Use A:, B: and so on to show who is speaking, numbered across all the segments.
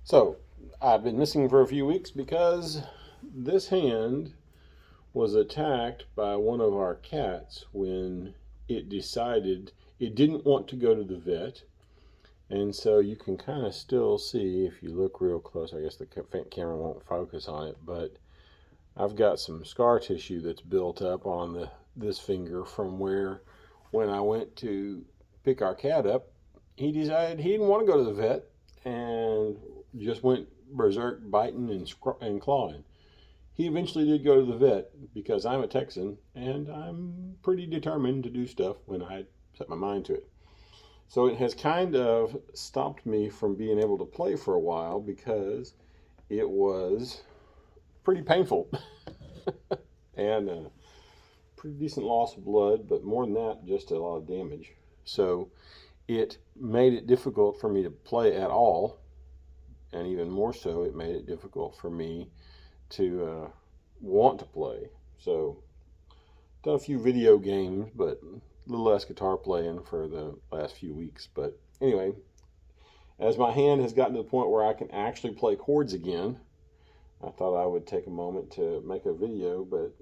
A: So, I've been missing for a few weeks because this hand was attacked by one of our cats when it decided it didn't want to go to the vet. And so you can kind of still see if you look real close. I guess the camera won't focus on it, but I've got some scar tissue that's built up on this finger from where when I went to pick our cat up, he decided he didn't want to go to the vet and just went berserk biting and clawing. He eventually did go to the vet because I'm a Texan and I'm pretty determined to do stuff when I set my mind to it. So it has kind of stopped me from being able to play for a while because it was pretty painful and a pretty decent loss of blood, but more than that, just a lot of damage. So it made it difficult for me to play at all, and even more so, it made it difficult for me to want to play. So, done a few video games, but a little less guitar playing for the last few weeks. But anyway, as my hand has gotten to the point where I can actually play chords again, I thought I would take a moment to make a video, but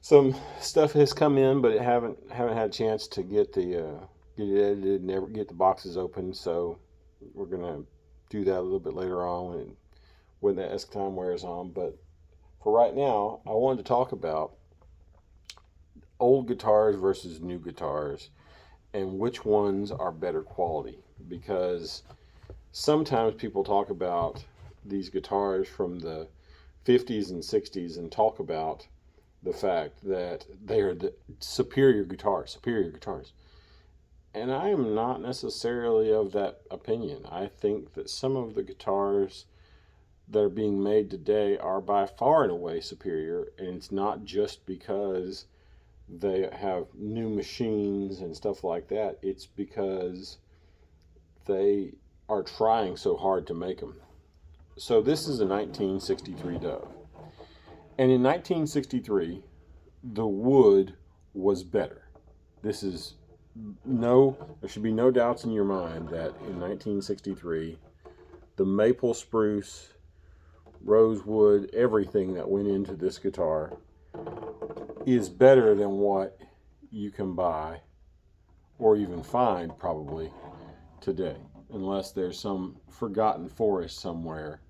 A: some stuff has come in, but I haven't had a chance to get it edited, never get the boxes open. So we're gonna do that a little bit later on when the S time wears on. But for right now, I wanted to talk about old guitars versus new guitars and which ones are better quality, because sometimes people talk about these guitars from the 50s and 60s and talk about the fact that they are the superior guitars. And I am not necessarily of that opinion. I think that some of the guitars that are being made today are by far and away superior, and it's not just because they have new machines and stuff like that. It's because they are trying so hard to make them. So this is a 1963 Dove. And in 1963, the wood was better. There should be no doubts in your mind that in 1963, the maple spruce, rosewood, everything that went into this guitar is better than what you can buy or even find probably today, unless there's some forgotten forest somewhere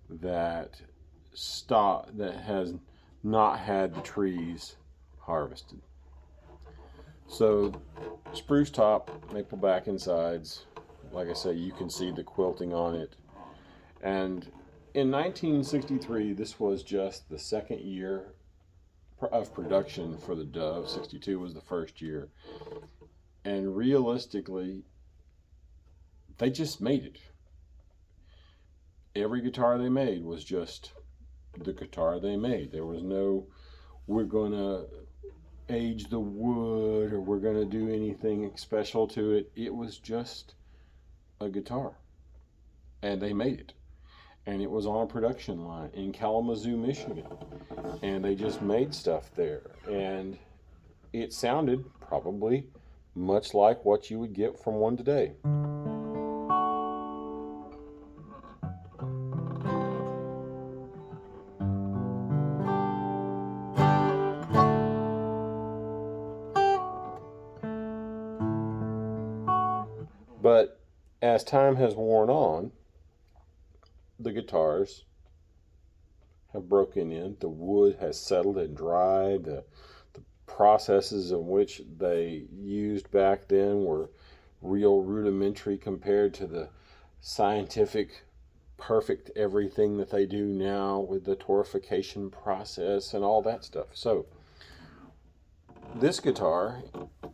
A: that has not had the trees harvested. So spruce top, maple back and sides, like I say, you can see the quilting on it. And in 1963, this was just the second year of production for the Dove. 62 was the first year. And realistically, they just made it. Every guitar they made was just the guitar they made. There was no, we're going to age the wood or we're going to do anything special to it. It was just a guitar. And they made it. And it was on a production line in Kalamazoo, Michigan. And they just made stuff there. And it sounded probably much like what you would get from one today. But as time has worn on, the guitars have broken in. The wood has settled and dried. The processes in which they used back then were real rudimentary compared to the scientific, perfect everything that they do now with the torrefication process and all that stuff. So this guitar,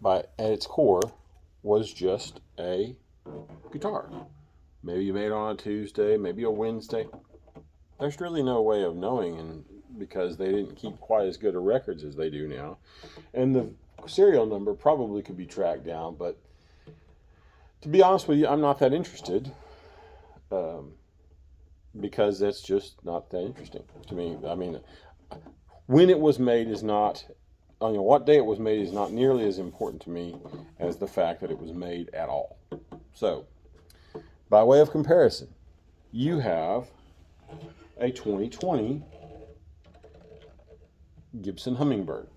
A: at its core, was just a guitar. Maybe you made it on a Tuesday, maybe a Wednesday. There's really no way of knowing, and because they didn't keep quite as good of records as they do now. And the serial number probably could be tracked down, but to be honest with you, I'm not that interested, because that's just not that interesting to me. I mean, when it was made is not, what day it was made is not nearly as important to me as the fact that it was made at all. So By way of comparison, you have a 2020 Gibson Hummingbird,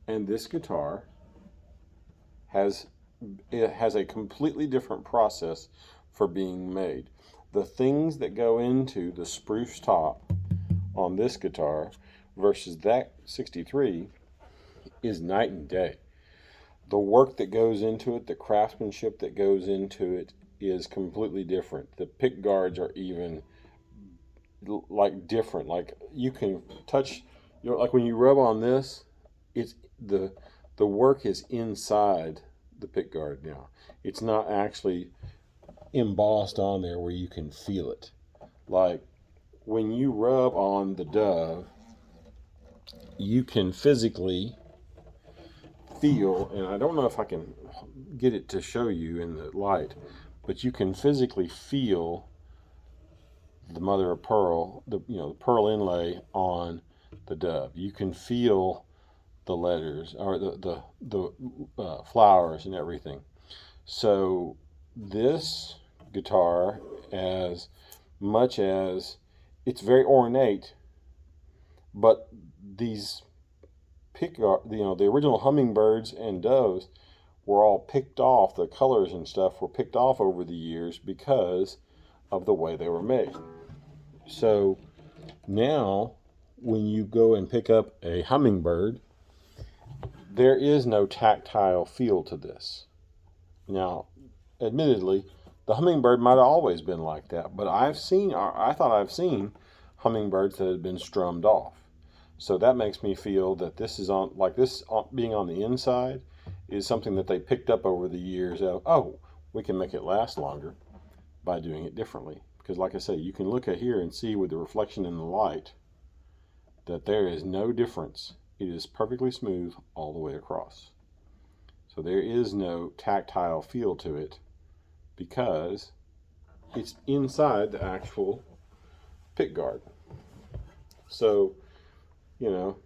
A: and this guitar has a completely different process for being made. The things that go into the spruce top on this guitar versus that 63 is night and day. The work that goes into it, the craftsmanship that goes into it is completely different. The pick guards are even like different. Like you can touch, like when you rub on this, it's the work is inside the pick guard now. It's not actually embossed on there where you can feel it. Like when you rub on the Dove, you can physically feel, and I don't know if I can get it to show you in the light, but you can physically feel the mother of pearl, the pearl inlay on the Dove. You can feel the letters or the flowers and everything. So this guitar, as much as it's very ornate, but these the original hummingbirds and doves were all picked off. The colors and stuff were picked off over the years because of the way they were made. So now, when you go and pick up a hummingbird, there is no tactile feel to this. Now, admittedly, the hummingbird might have always been like that, but I thought I've seen hummingbirds that had been strummed off. So that makes me feel that this is being on the inside is something that they picked up over the years of, oh, we can make it last longer by doing it differently. Because like I say, you can look at here and see with the reflection in the light that there is no difference. It is perfectly smooth all the way across. So there is no tactile feel to it because it's inside the actual pick guard. So, you know,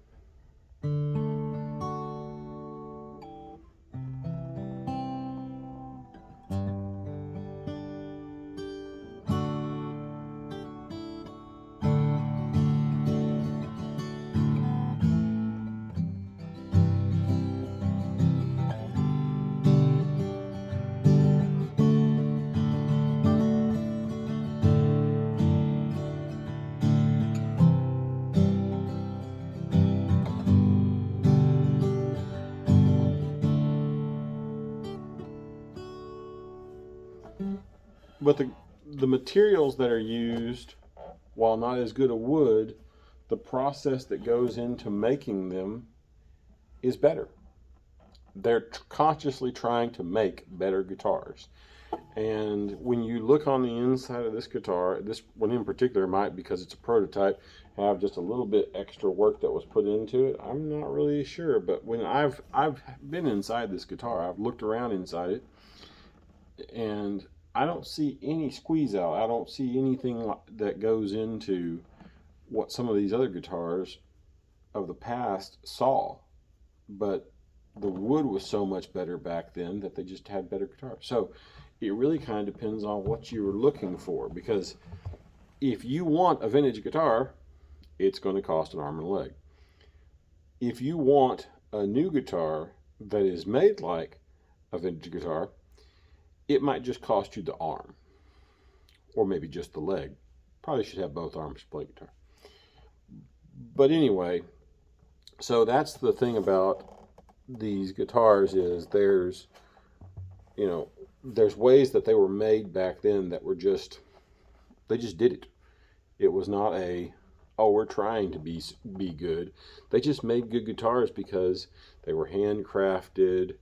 A: but the materials that are used, while not as good a wood, the process that goes into making them is better. They're consciously trying to make better guitars. And when you look on the inside of this guitar, this one in particular might, because it's a prototype, have just a little bit extra work that was put into it. I'm not really sure, but when I've been inside this guitar, I've looked around inside it, and I don't see any squeeze out. I don't see anything that goes into what some of these other guitars of the past saw. But the wood was so much better back then that they just had better guitars. So it really kind of depends on what you're looking for, because if you want a vintage guitar, it's going to cost an arm and a leg. If you want a new guitar that is made like a vintage guitar, it might just cost you the arm, or maybe just the leg. Probably should have both arms to play guitar. But anyway, so that's the thing about these guitars is there's ways that they were made back then that were they just did it. It was not we're trying to be good. They just made good guitars because they were handcrafted.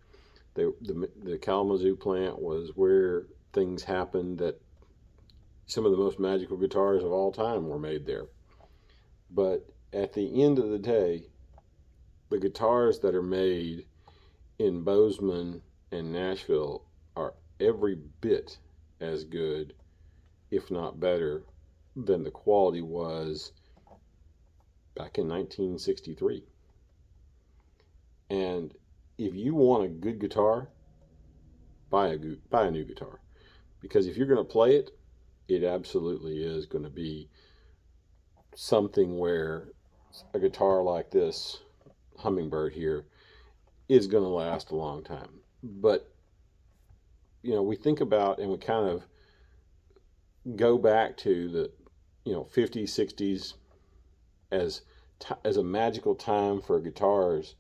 A: The Kalamazoo plant was where things happened, that some of the most magical guitars of all time were made there. But at the end of the day, the guitars that are made in Bozeman and Nashville are every bit as good, if not better, than the quality was back in 1963. And if you want a good guitar, buy a new guitar, Because if you're going to play it, it absolutely is going to be something where a guitar like this Hummingbird here is going to last a long time. But, we think about and we kind of go back to the, 50s, 60s as a magical time for guitars,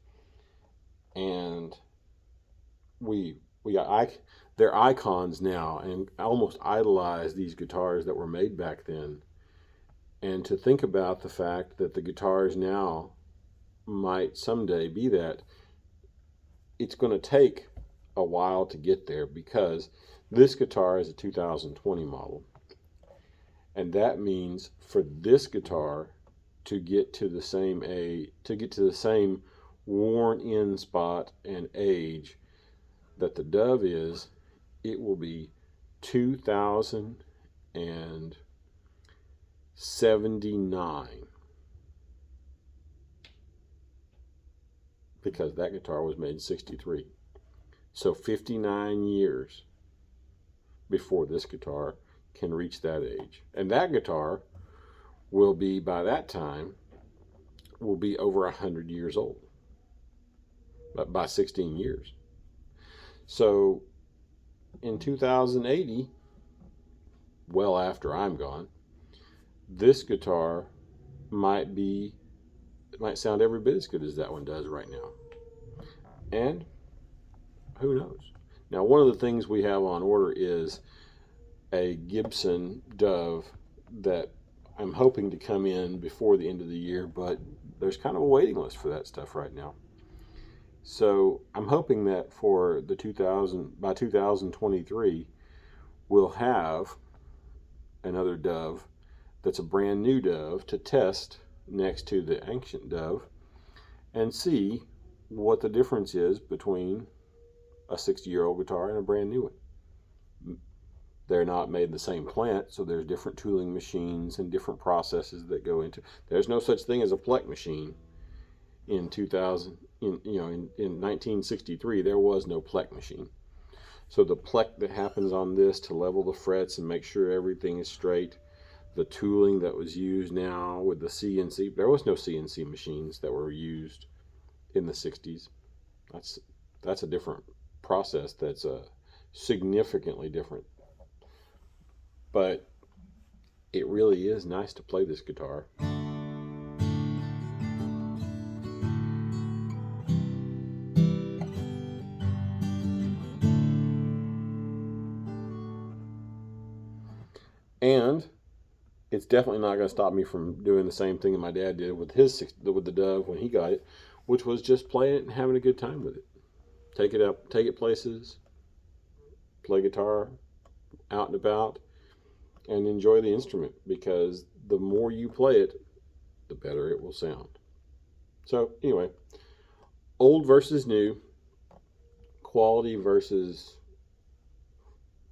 A: and they're icons now, and I almost idolize these guitars that were made back then. And to think about the fact that the guitars now might someday be that, it's going to take a while to get there, because this guitar is a 2020 model. And that means for this guitar to get to the same worn in spot and age that the Dove is, it will be 2079, because that guitar was made in 63. So 59 years before this guitar can reach that age. And that guitar will be, by that time, will be over 100 years old, but by 16 years. So in 2080, well after I'm gone, this guitar might sound every bit as good as that one does right now. And who knows? Now, one of the things we have on order is a Gibson Dove that I'm hoping to come in before the end of the year, but there's kind of a waiting list for that stuff right now. So I'm hoping that by 2023, we'll have another Dove that's a brand new Dove to test next to the ancient Dove and see what the difference is between a 60-year-old guitar and a brand new one. They're not made in the same plant, so there's different tooling machines and different processes that go into. There's no such thing as a Plek machine in 1963. There was no Plek machine. So the Plek that happens on this to level the frets and make sure everything is straight, the tooling that was used now with the CNC, there was no CNC machines that were used in the 60s. That's a different process. That's significantly different. But it really is nice to play this guitar. And it's definitely not going to stop me from doing the same thing that my dad did with the Dove when he got it, which was just playing it and having a good time with it. Take it places, play guitar out and about, and enjoy the instrument, because the more you play it, the better it will sound. So anyway, old versus new, quality versus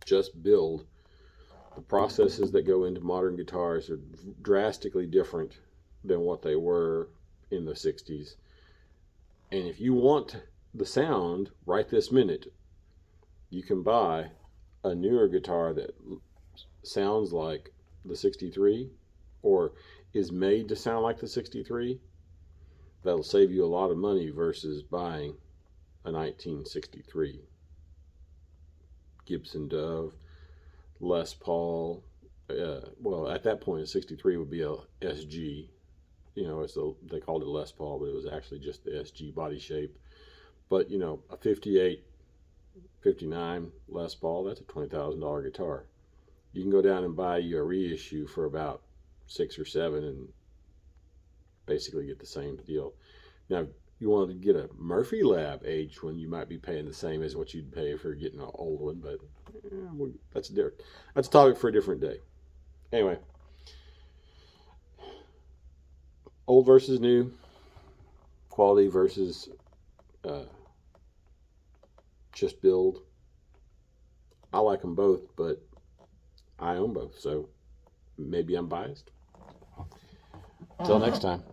A: just build. The processes that go into modern guitars are drastically different than what they were in the 60s. And if you want the sound right this minute, you can buy a newer guitar that sounds like the 63 or is made to sound like the 63. That'll save you a lot of money versus buying a 1963 Gibson Dove, Les Paul. Well, at that point, a 63 would be a SG. They called it Les Paul, but it was actually just the SG body shape. But, a 58, 59 Les Paul, that's a $20,000 guitar. You can go down and buy you a reissue for about 6 or 7 and basically get the same deal. Now, you want to get a Murphy Lab aged one, you might be paying the same as what you'd pay for getting an old one, but that's a topic for a different day. Anyway, old versus new, quality versus just build. I like them both, but I own both, so maybe I'm biased. Until next time.